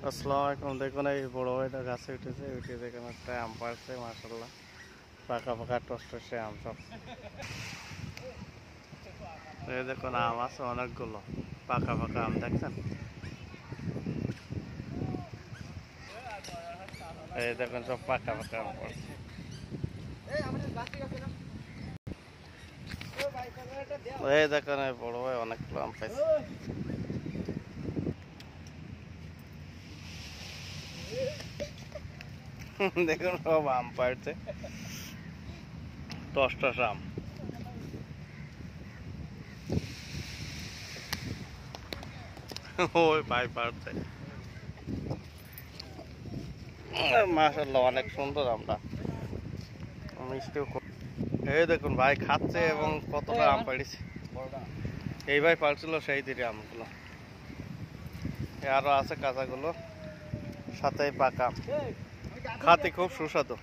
আসসালামু আলাইকুম। দেখুন এই বড় ভাইটা গাছে উঠেছে, উঠে দেখুন একটা আম পাড়ছে, মাশাআল্লাহ পাকা পাকা টসটসে আম সব। এই দেখুন আম আছে অনেকগুলো, পাকা পাকা আম দেখছেন। এই দেখুন সব পাকা পাকা আম পড়ছে। এই দেখুন এই বড় ভাই অনেকগুলো আম পাইছে। দেখুন সব আম পাড়ছে, টসটস আম। ওই ভাই পাড়ছে, মাশাআল্লাহ অনেক সুন্দর আমটা, মিষ্টিও। এই দেখুন ভাই খাচ্ছে এবং কতটা আম পাড়িছে। এই ভাই পাড়ছিল সেই দিকে আমগুলো, আরো আছে কাঁচাগুলো, সাথে পাকা, খাতে খুব সুস্বাদু।